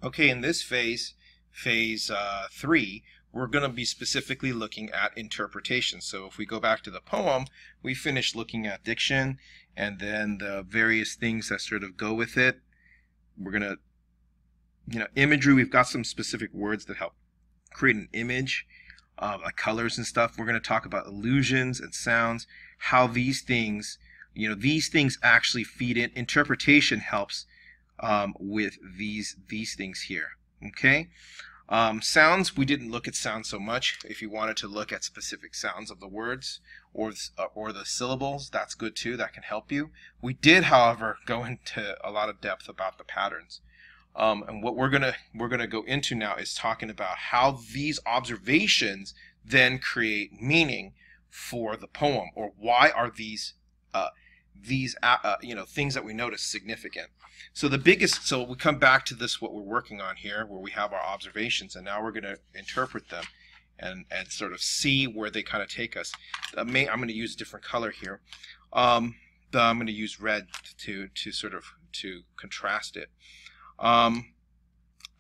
Okay, in this phase 3, we're going to be specifically looking at interpretation. So if we go back to the poem, we finished looking at diction and then the various things that sort of go with it. We're going to, imagery, we've got some specific words that help create an image, like colors and stuff. We're going to talk about illusions and sounds, how these things, these things actually feed in. Interpretation helps with these things here. Okay, sounds, we didn't look at sounds so much. If you wanted to look at specific sounds of the words or the syllables, that's good too. That can help you. We did, however, go into a lot of depth about the patterns. And what we're gonna go into now is talking about how these observations then create meaning for the poem, or why are these things that we notice significant. So so we come back to this, what we're working on here, where we have our observations, and now we're going to interpret them and sort of see where they kind of take us. I'm going to use a different color here. I'm going to use red to contrast it.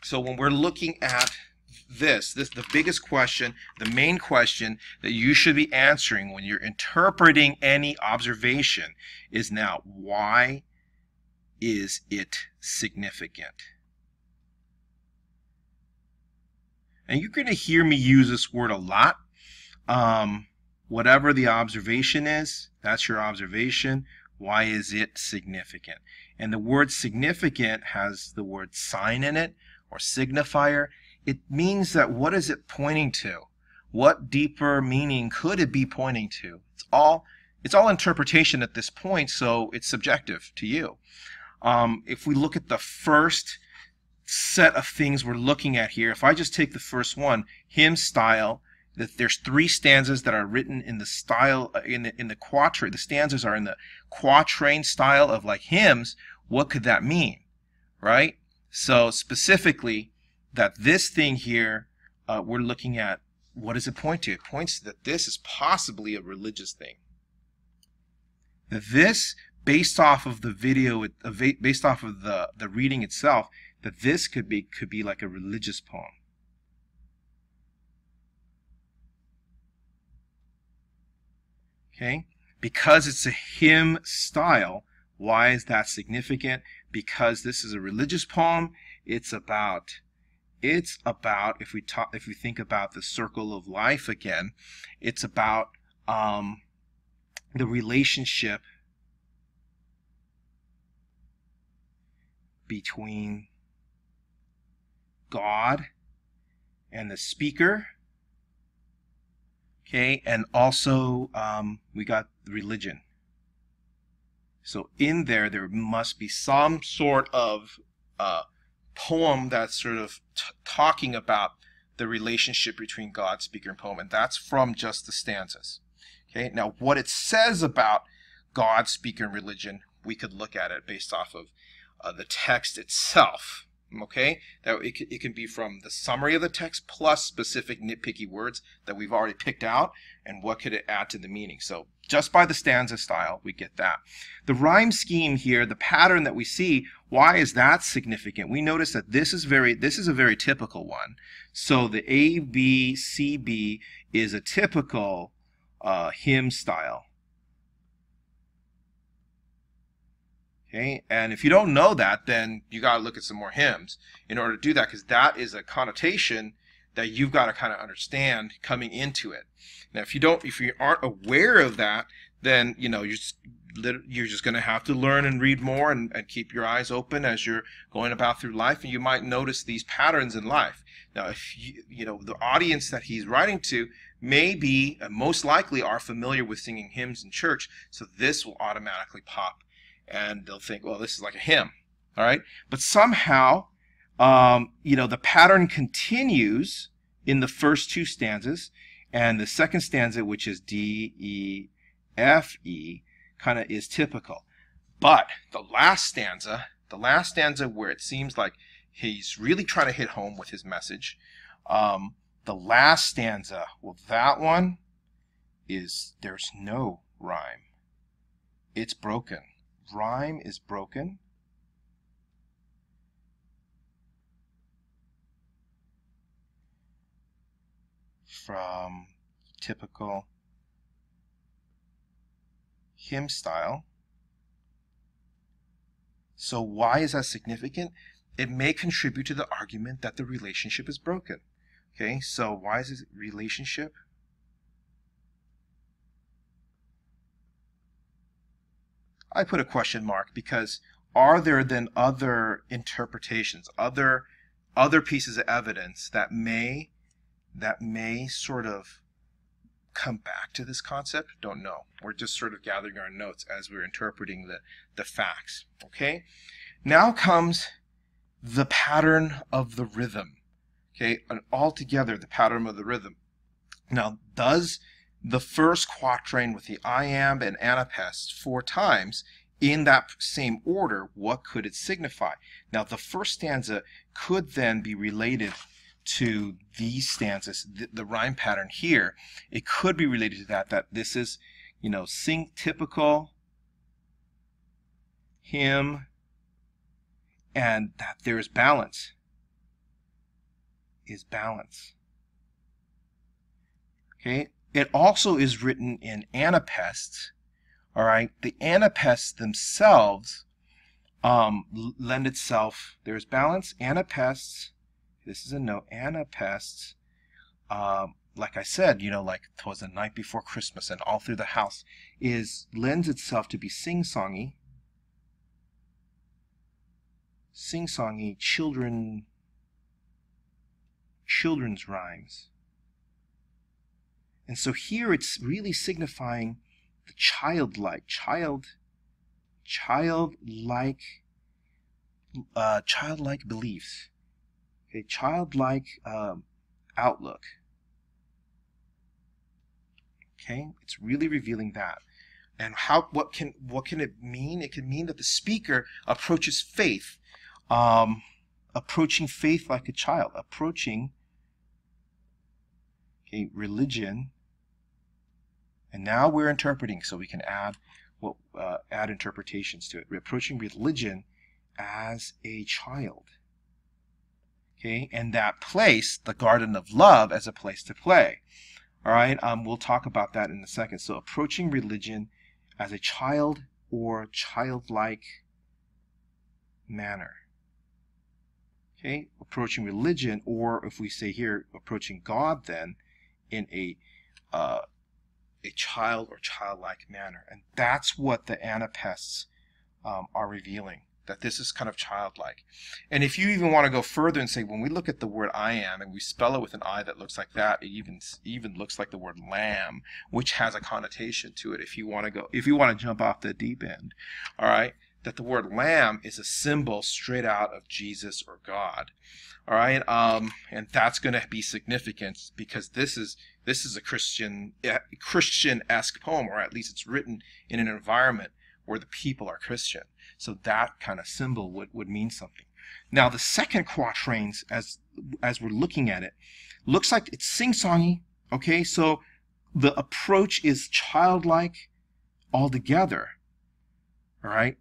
So when we're looking at this the biggest question, the main question that you should be answering when you're interpreting any observation is now, why is it significant? And you're going to hear me use this word a lot. Whatever the observation is, that's your observation. Why is it significant? And the word significant has the word sign in it, or signifier. It means that, what is it pointing to? What deeper meaning could it be pointing to? It's all interpretation at this point, so it's subjective to you. If we look at the first set of things we're looking at here, if I just take the first one, hymn style, that there's 3 stanzas that are written in the style, in the quatrain. The stanzas are in the quatrain style of like hymns. What could that mean, right? So specifically, that this thing here, we're looking at, what does it point to? It points that this is possibly a religious thing. This, based off of the video, based off of the reading itself, that this could be like a religious poem. Okay, because it's a hymn style. Why is that significant? Because this is a religious poem. It's about, if we think about the circle of life again, it's about the relationship between God and the speaker. Okay, and also we got religion. So in there must be some sort of poem that's sort of talking about the relationship between God, speaker, and poem, and that's from just the stanzas. Okay, now what it says about God, speaker, and religion, we could look at it based off of the text itself. Okay, that it can be from the summary of the text plus specific nitpicky words that we've already picked out, and what could it add to the meaning. So just by the stanza style, we get that. The rhyme scheme here, the pattern that we see, why is that significant? We notice that this is a very typical one. So the A, B, C, B is a typical hymn style. Okay, and if you don't know that, then you got to look at some more hymns in order to do that, because that is a connotation that you've got to kind of understand coming into it. Now, if you aren't aware of that, then you're just going to have to learn and read more and keep your eyes open as you're going about through life, and you might notice these patterns in life. Now, if the audience that he's writing to may be, and most likely are familiar with singing hymns in church, so this will automatically pop. And they'll think, well, this is like a hymn, all right? But somehow, the pattern continues in the first 2 stanzas, and the second stanza, which is D, E, F, E, kind of is typical. But the last stanza where it seems like he's really trying to hit home with his message, the last stanza, well, that one there's no rhyme. It's broken. Rhyme is broken. from typical hymn style. So why is that significant? It may contribute to the argument that the relationship is broken. Okay, so why is this relationship? I put a question mark because are there then other interpretations, other pieces of evidence that may sort of come back to this concept? Don't know. We're just sort of gathering our notes as we're interpreting the facts. Okay? Now comes the pattern of the rhythm. Okay? And altogether, the pattern of the rhythm. Now, does the first quatrain with the iamb and anapest 4 times in that same order, what could it signify? Now, the first stanza could then be related to these stanzas, the rhyme pattern here. It could be related to that this is, you know, sing typical hymn, and that there is balance. Is balance. Okay? It also is written in anapests. All right? The anapests themselves lend itself. There's balance. Anapests. This is a note. Anapests. Like I said, you know, like 'twas the night before Christmas and all through the house, lends itself to be sing-songy. Sing-songy children's rhymes. And so here it's really signifying the childlike beliefs. Okay, childlike outlook. Okay, it's really revealing that. And what can it mean? It can mean that the speaker approaches faith, approaching faith like a child, approaching religion. And now we're interpreting, so we can add interpretations to it. We're approaching religion as a child. Okay, and that place, the garden of love, as a place to play. All right, we'll talk about that in a second. So approaching religion as a child or childlike manner. Okay, approaching religion, or if we say here, approaching God, then in a child or childlike manner. And that's what the anapests are revealing, that this is kind of childlike. And if you even want to go further and say, when we look at the word I am and we spell it with an I that looks like that, it even looks like the word lamb, which has a connotation to it. If you want to jump off the deep end, all right, that the word lamb is a symbol straight out of Jesus or God. All right, and that's going to be significant because this is a Christian-esque poem, or at least it's written in an environment where the people are Christian. So that kind of symbol would mean something. Now the second quatrains, as we're looking at it, looks like it's sing-songy. Okay, so the approach is childlike altogether. All right,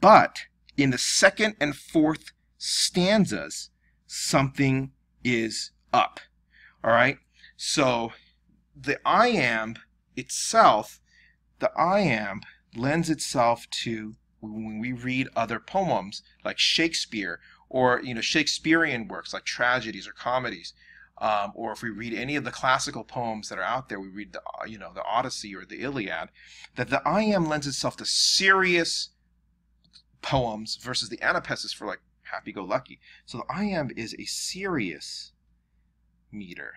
but in the second and fourth stanzas, something is up. All right, so the iamb itself, lends itself to, when we read other poems like Shakespeare, or Shakespearean works like tragedies or comedies, or if we read any of the classical poems that are out there, we read the Odyssey or the Iliad, that the iamb lends itself to serious poems versus the anapest is for like happy-go-lucky. So the iamb is a serious meter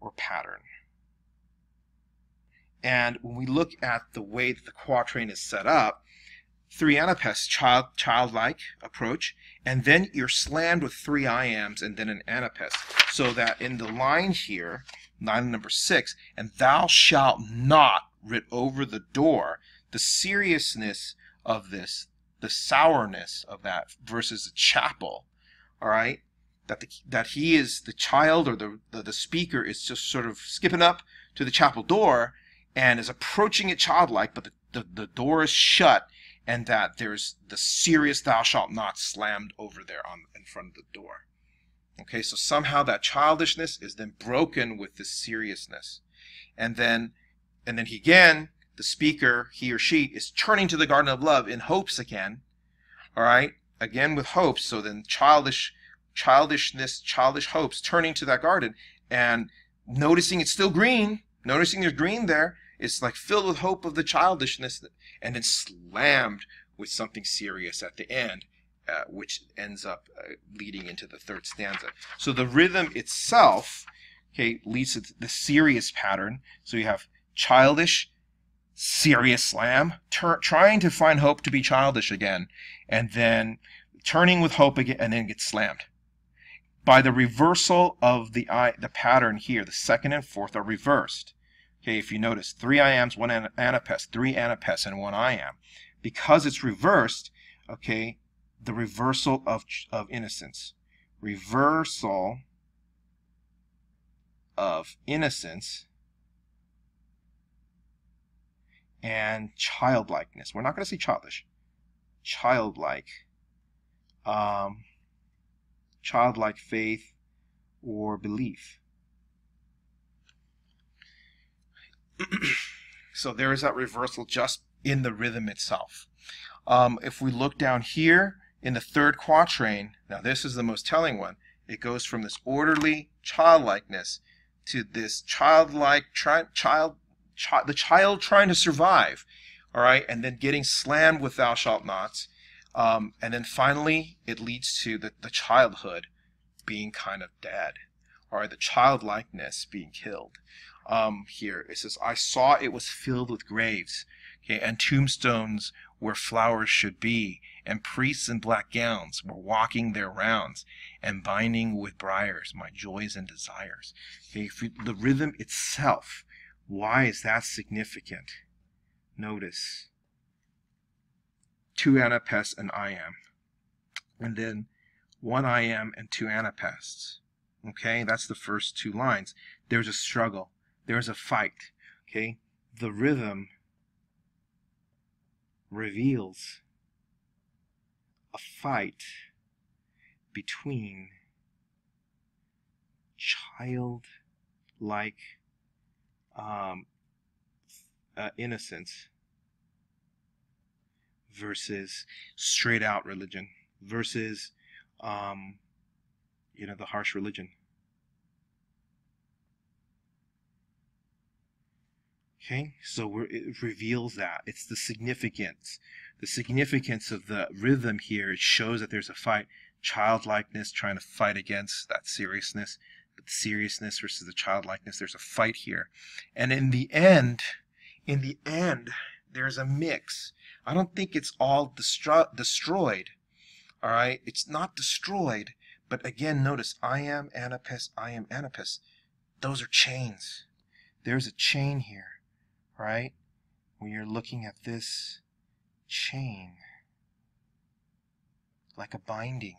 or pattern. And when we look at the way that the quatrain is set up, 3 anapests, childlike approach, and then you're slammed with 3 iambs and then an anapest. So that in the line here, line number 6, and thou shalt not writ over the door, the seriousness of this, the sourness of that versus the chapel, all right, that he is the child, or the speaker is just sort of skipping up to the chapel door and is approaching it childlike, but the door is shut, and that there's the serious thou shalt not slammed over there in front of the door. Okay, so somehow that childishness is then broken with this seriousness. And then again, the speaker, he or she, is turning to the garden of love in hopes again. All right, again with hopes. So then childishness, childish hopes, turning to that garden and noticing it's still green, noticing there's green there. It's like filled with hope of the childishness, and then slammed with something serious at the end, which ends up leading into the third stanza. So the rhythm itself, okay, leads to the serious pattern. So you have childish, serious slam, trying to find hope to be childish again, and then turning with hope again, and then gets slammed. By the reversal of the pattern here, the second and fourth are reversed. Okay, if you notice, 3 iams, 1 anapes, 3 anapes, and 1 iam. Because it's reversed, okay, the reversal of innocence. Reversal of innocence and childlikeness. We're not going to say childish. Childlike. Childlike faith or belief. So there is that reversal just in the rhythm itself. If we look down here in the third quatrain, now this is the most telling one. It goes from this orderly childlikeness to this childlike the child trying to survive, all right, and then getting slammed with thou shalt nots, and then finally it leads to the childhood being kind of dead, all right, the childlikeness being killed. Here it says, I saw it was filled with graves, okay, and tombstones where flowers should be, and priests in black gowns were walking their rounds, and binding with briars my joys and desires. Okay, the rhythm itself, why is that significant? Notice 2 anapes and iam, and then 1 iam and 2 anapes. Okay, that's the first 2 lines. There's a struggle. There's a fight. Okay, the rhythm reveals a fight between childlike innocence versus straight out religion, versus the harsh religion. Okay, so it reveals that. It's the significance of the rhythm here. It shows that there's a fight. Childlikeness trying to fight against that seriousness, but the seriousness versus the childlikeness. There's a fight here, and in the end, there's a mix. I don't think it's all destroyed. All right, it's not destroyed, but again, notice iam anapes, iam anapes. Those are chains. There's a chain here. Right? When you're looking at this chain, like a binding.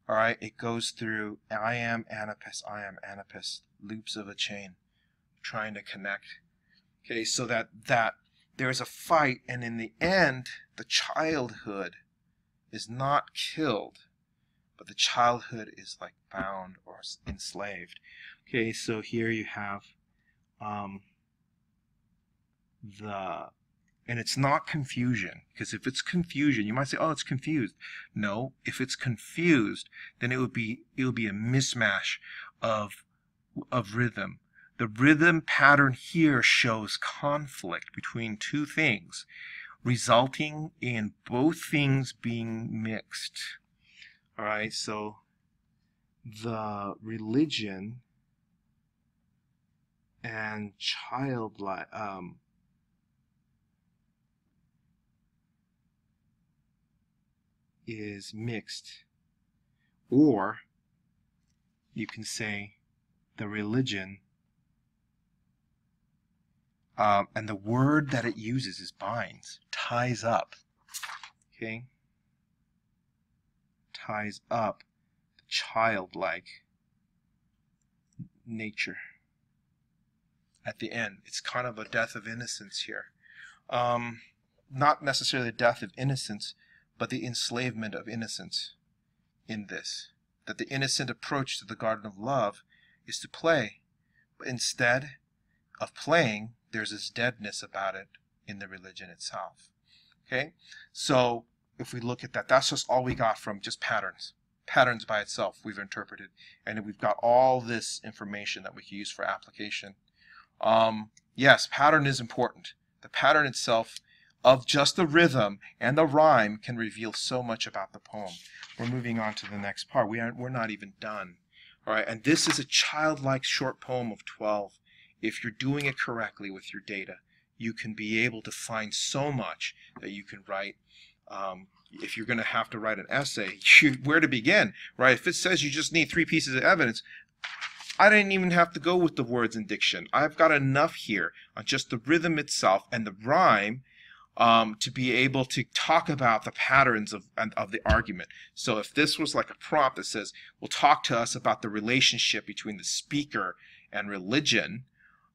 All right? It goes through iam anapes, loops of a chain, trying to connect. Okay, so that there's a fight, and in the end, the childhood is not killed, but the childhood is like bound or enslaved. Okay, so here you have and it's not confusion, because if it's confusion, you might say, oh, it's confused. No, if it's confused, then it would be a mismatch of rhythm. The rhythm pattern here shows conflict between 2 things, resulting in both things being mixed. All right, so the religion and childlike is mixed, or you can say the religion, and the word that it uses is binds, ties up. Okay, ties up the childlike nature. At the end, it's kind of a death of innocence here. Not necessarily the death of innocence, but the enslavement of innocence in this. that the innocent approach to the garden of love is to play. But instead of playing, there's this deadness about it in the religion itself. Okay? So if we look at that, that's just all we got from just patterns. Patterns by itself we've interpreted. And we've got all this information that we can use for application. Yes, pattern is important. The pattern itself of just the rhythm and the rhyme can reveal so much about the poem. We're moving on to the next part. We're not even done. All right, and this is a childlike short poem of 12. If you're doing it correctly with your data, you can be able to find so much that you can write. If you're going to have to write an essay, where to begin, right? If it says you just need 3 pieces of evidence, I didn't even have to go with the words and diction. I've got enough here on just the rhythm itself and the rhyme to be able to talk about the patterns of the argument. So if this was like a prompt that says, well, talk to us about the relationship between the speaker and religion,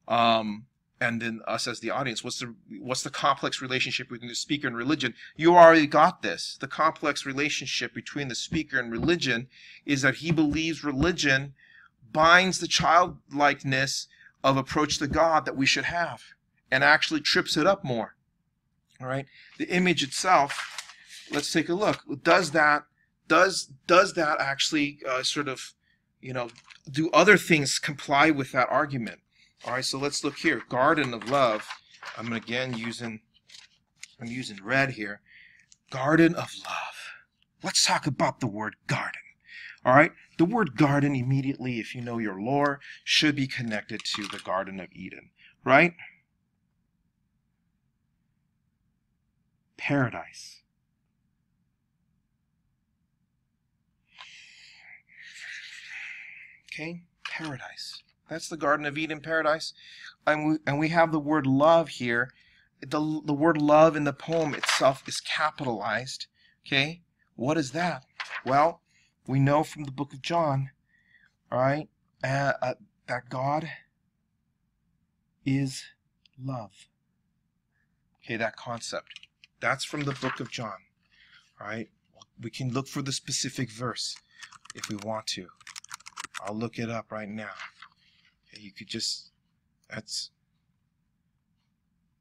and then us as the audience, what's the complex relationship between the speaker and religion? You already got this. The complex relationship between the speaker and religion is that he believes religion binds the childlikeness of approach to God that we should have and actually trips it up more. All right, the image itself, let's take a look. Does that actually sort of, do other things comply with that argument? All right, so let's look here. Garden of Love. I'm using red here. Garden of Love. Let's talk about the word garden. All right, the word garden immediately, if you know your lore, should be connected to the Garden of Eden, right? Paradise. Okay, paradise. That's the Garden of Eden, paradise. And we have the word love here. The word love in the poem itself is capitalized. Okay, what is that? Well, we know from the book of John, all right, that God is love. Okay, that concept. That's from the book of John. All right, we can look for the specific verse if we want to. I'll look it up right now. Okay, you could just, that's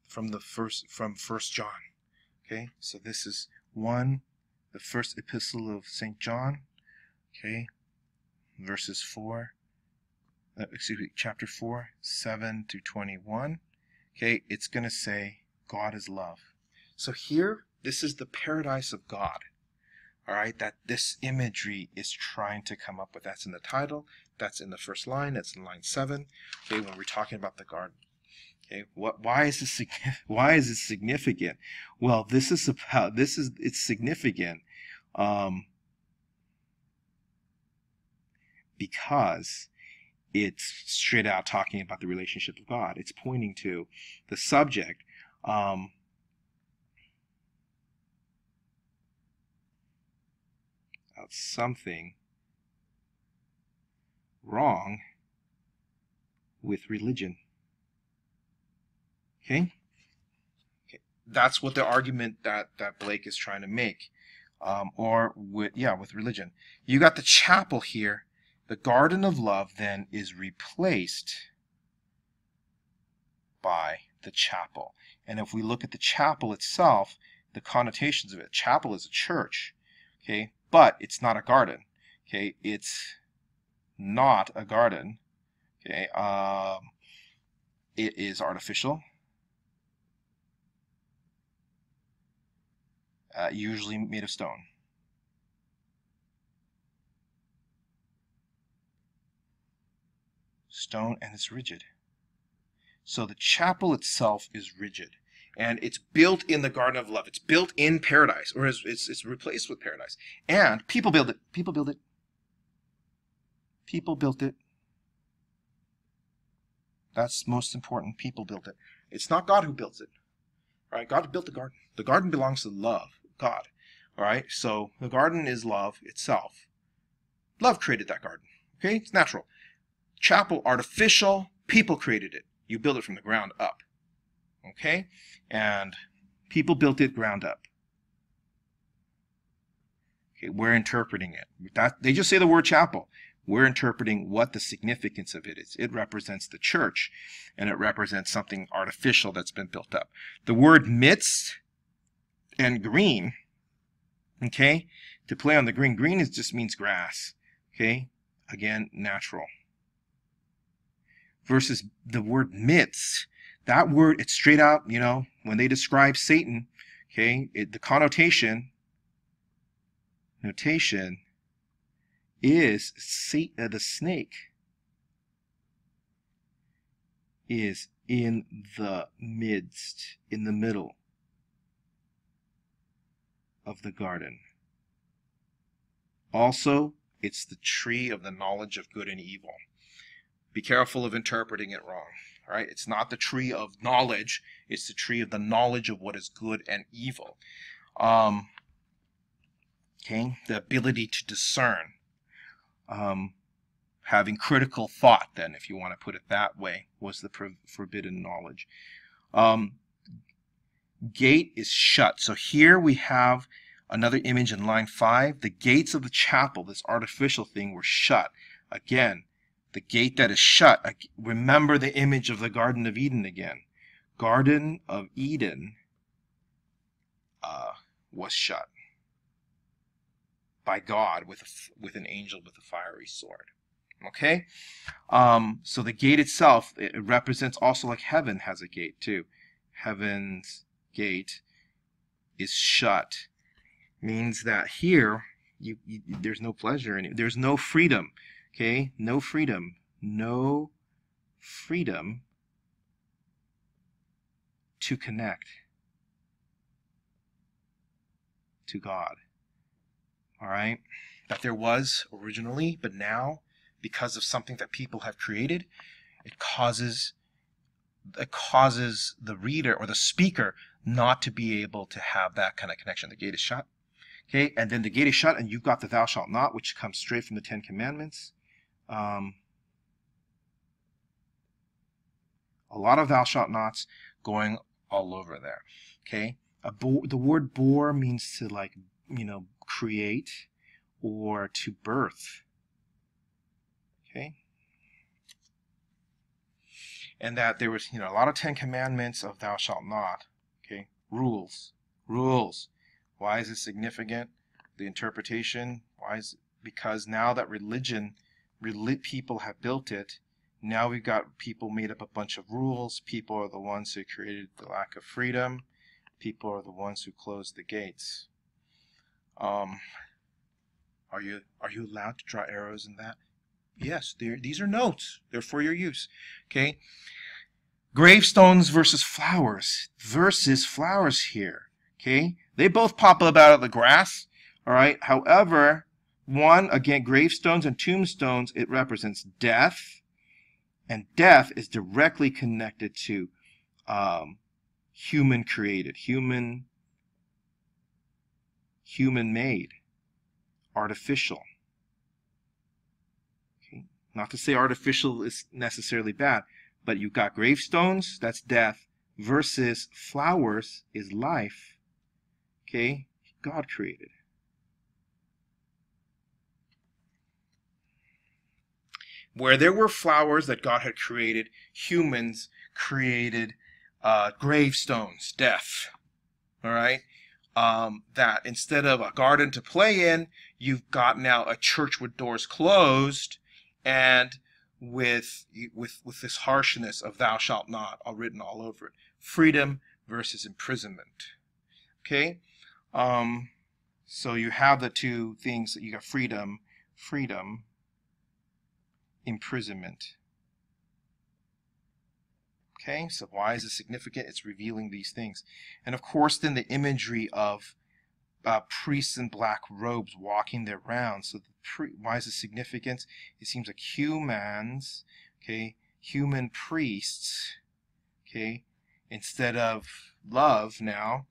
from 1 John. Okay, so this is the first epistle of St. John. Okay, chapter 4, 7 to 21. Okay, it's going to say God is love. So here, this is the paradise of God. All right, that this imagery is trying to come up with. That's in the title. That's in the first line. That's in line 7. Okay, when we're talking about the garden. Okay, why is this significant? Well, it's significant because it's straight out talking about the relationship of God. It's pointing to the subject. Something wrong with religion. Okay? That's what the argument that Blake is trying to make. With religion. You got the chapel here. The Garden of Love then is replaced by the chapel. And if we look at the chapel itself, the connotations of it, chapel is a church. Okay? But it's not a garden. Okay, it's not a garden. Okay, it is artificial, usually made of stone. Stone, and it's rigid. So the chapel itself is rigid. And it's built in the Garden of Love. It's built in paradise, or it's replaced with paradise. And people build it. People build it. People built it. That's most important. People built it. It's not God who builds it. All right? God built the garden. The garden belongs to love, God. All right? So the garden is love itself. Love created that garden. Okay? It's natural. Chapel, artificial. People created it. You build it from the ground up. Okay? And people built it ground up. Okay, we're interpreting it. They just say the word chapel. We're interpreting what the significance of it is. It represents the church, and it represents something artificial that's been built up. The word midst and green, okay, to play on the green. Green just means grass, okay? Again, natural. Versus the word midst. That word, it's straight out, you know, when they describe Satan, okay, the notation is the snake is in the midst, in the middle of the garden. Also, it's the tree of the knowledge of good and evil. Be careful of interpreting it wrong. All right? It's not the tree of knowledge. It's the tree of the knowledge of what is good and evil. Okay? The ability to discern. Having critical thought, then, if you want to put it that way, was the forbidden knowledge. Gate is shut. So here we have another image in line 5. The gates of the chapel, this artificial thing, were shut. Again, the gate that is shut. Remember the image of the Garden of Eden again. Garden of Eden was shut by God with an angel with a fiery sword. Okay? So the gate itself, it represents also like heaven has a gate too. Heaven's gate is shut. Means that here, there's no pleasure in it. There's no freedom. Okay? No freedom. No freedom to connect to God. All right? That there was originally, but now, because of something that people have created, it causes the reader or the speaker not to be able to have that kind of connection. The gate is shut. Okay, and then the gate is shut, and you've got the thou shalt not, which comes straight from the 10 Commandments. A lot of thou shalt nots going all over there. Okay, the word bore means to, like, you know, create or to birth. Okay, and that there was, you know, a lot of 10 Commandments of thou shalt not. Okay, rules. Why is it significant? The interpretation. Why is it? Because now that people have built it, now we've got people made up a bunch of rules. People are the ones who created the lack of freedom. People are the ones who closed the gates. Are you allowed to draw arrows in that? Yes, these are notes. They're for your use. Okay. Gravestones versus flowers. Here. Okay. They both pop up out of the grass. All right. However, one, again, gravestones and tombstones, it represents death. And death is directly connected to human created, human made, artificial. Okay. Not to say artificial is necessarily bad, but you've got gravestones, that's death, versus flowers is life. Okay, God created. Where there were flowers that God had created, humans created gravestones, death. All right? That instead of a garden to play in, you've got now a church with doors closed, and with this harshness of thou shalt not all written all over it. Freedom versus imprisonment. Okay? So you have the two things that you got: freedom, imprisonment. Okay, so why is it significant? It's revealing these things. And of course, then the imagery of priests in black robes walking their rounds. So why is it significant? It seems like humans, okay, human priests, okay, instead of love now,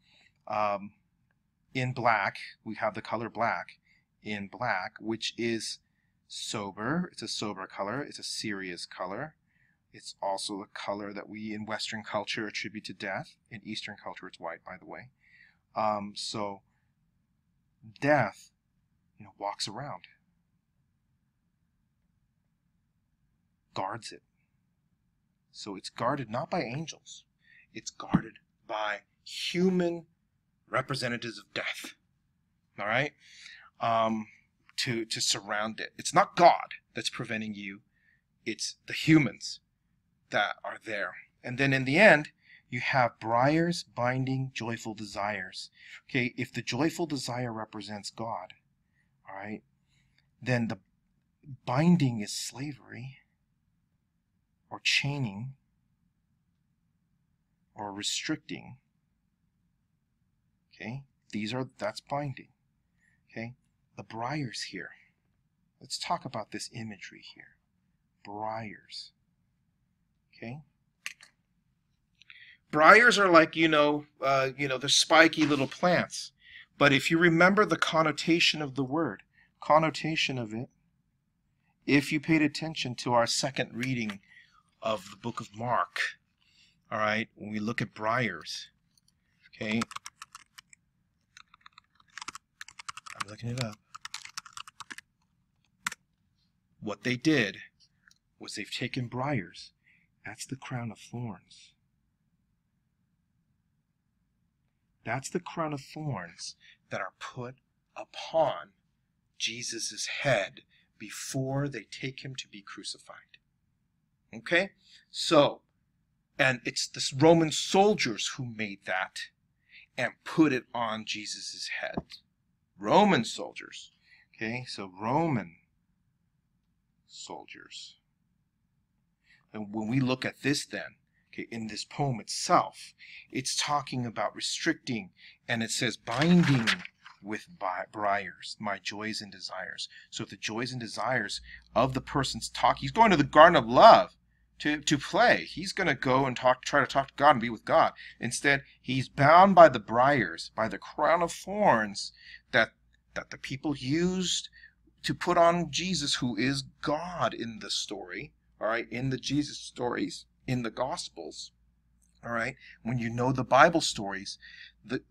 in black, we have the color black in black, which is sober. It's a sober color. It's a serious color. It's also the color that we in Western culture attribute to death. In Eastern culture, it's white, by the way. So death walks around, guards it. So it's guarded not by angels, it's guarded by human representatives of death. All right? To surround it. It's not God that's preventing you, it's the humans that are there. And then in the end, you have briars binding joyful desires. Okay, if the joyful desire represents God, all right, then the binding is slavery or chaining or restricting. Okay, that's binding. Okay, the briars here. Let's talk about this imagery here. Briars. Okay. Briars are like, they're spiky little plants. But if you remember the connotation of the word, if you paid attention to our second reading of the book of Mark, all right, when we look at briars, okay, I'm looking it up. What they did was they've taken briars. That's the crown of thorns. That's the crown of thorns that are put upon Jesus' head before they take him to be crucified. Okay? So, and it's the Roman soldiers who made that and put it on Jesus' head. Roman soldiers. Okay? So Roman soldiers. And when we look at this then, okay, in this poem itself, it's talking about restricting, and it says binding with briars, my joys and desires. So if the joys and desires of the person's talk, he's going to the Garden of Love to play. He's going to go and try to talk to God and be with God. Instead, he's bound by the briars, by the crown of thorns that the people used to put on Jesus, who is God in the story, all right, in the Jesus stories, in the Gospels, all right. When you know the Bible stories, the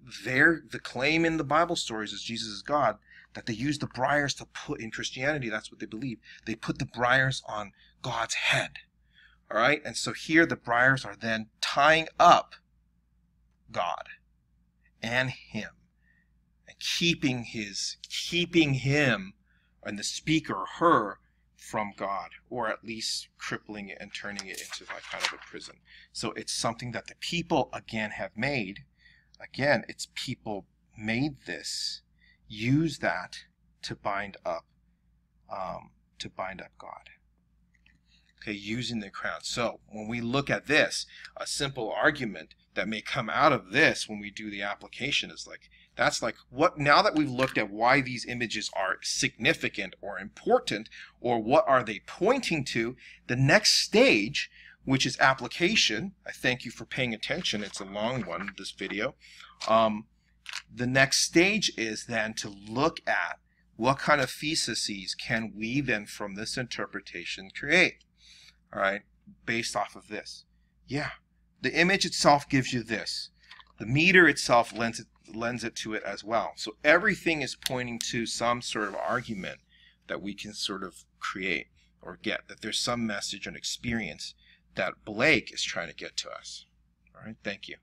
claim in the Bible stories is Jesus is God, that they use the briars to put in Christianity. That's what they believe. They put the briars on God's head, all right. And so here the briars are then tying up God and him, and keeping him and the speaker or her from God, or at least crippling it and turning it into like kind of a prison. So it's something that the people again have made. Again, it's people made this, use that to bind up God. Okay, using the crown. So when we look at this, a simple argument that may come out of this when we do the application is like, that's like, what, now that we've looked at why these images are significant or important, or what are they pointing to, the next stage, which is application. I thank you for paying attention. It's a long one, this video. The next stage is then to look at what kind of theses can we then from this interpretation create, all right, based off of this. Yeah, the image itself gives you this. The meter itself lends it to it as well. So everything is pointing to some sort of argument that we can sort of create or get, that there's some message and experience that Blake is trying to get to us. All right, thank you.